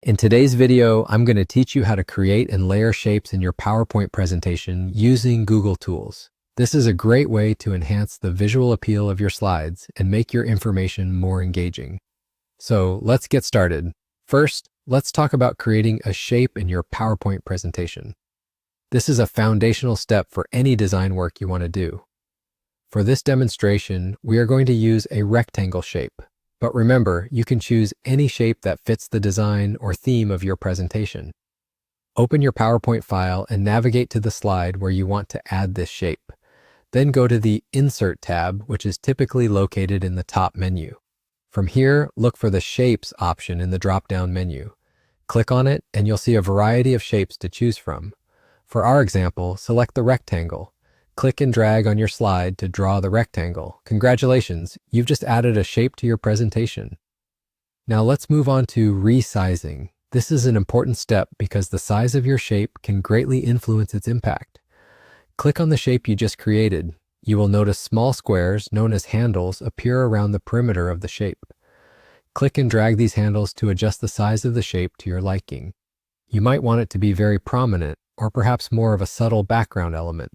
In today's video, I'm going to teach you how to create and layer shapes in your PowerPoint presentation using Google Tools. This is a great way to enhance the visual appeal of your slides and make your information more engaging. So let's get started. First, let's talk about creating a shape in your PowerPoint presentation. This is a foundational step for any design work you want to do. For this demonstration, we are going to use a rectangle shape. But remember, you can choose any shape that fits the design or theme of your presentation. Open your PowerPoint file and navigate to the slide where you want to add this shape. Then go to the Insert tab, which is typically located in the top menu. From here, look for the Shapes option in the drop-down menu. Click on it and you'll see a variety of shapes to choose from. For our example, select the rectangle. Click and drag on your slide to draw the rectangle. Congratulations, you've just added a shape to your presentation. Now let's move on to resizing. This is an important step because the size of your shape can greatly influence its impact. Click on the shape you just created. You will notice small squares, known as handles, appear around the perimeter of the shape. Click and drag these handles to adjust the size of the shape to your liking. You might want it to be very prominent, or perhaps more of a subtle background element.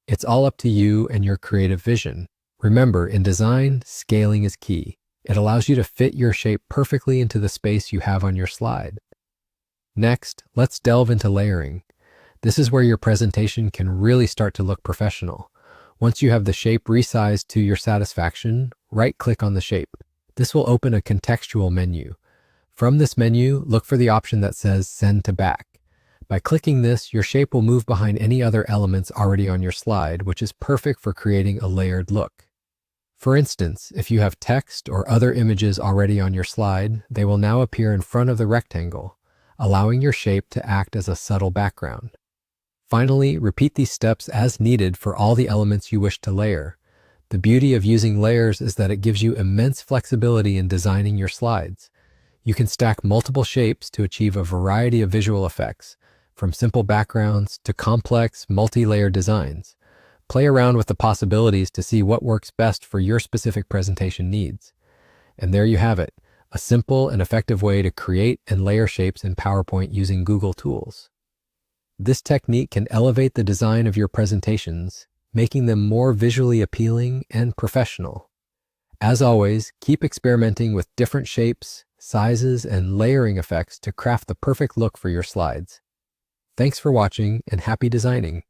It's all up to you and your creative vision. Remember, in design, scaling is key. It allows you to fit your shape perfectly into the space you have on your slide. Next, let's delve into layering. This is where your presentation can really start to look professional. Once you have the shape resized to your satisfaction, right-click on the shape. This will open a contextual menu. From this menu, look for the option that says Send to Back. By clicking this, your shape will move behind any other elements already on your slide, which is perfect for creating a layered look. For instance, if you have text or other images already on your slide, they will now appear in front of the rectangle, allowing your shape to act as a subtle background. Finally, repeat these steps as needed for all the elements you wish to layer. The beauty of using layers is that it gives you immense flexibility in designing your slides. You can stack multiple shapes to achieve a variety of visual effects, from simple backgrounds to complex, multi-layered designs. Play around with the possibilities to see what works best for your specific presentation needs. And there you have it, a simple and effective way to create and layer shapes in PowerPoint using Google Tools. This technique can elevate the design of your presentations, making them more visually appealing and professional. As always, keep experimenting with different shapes, sizes, and layering effects to craft the perfect look for your slides. Thanks for watching and happy designing.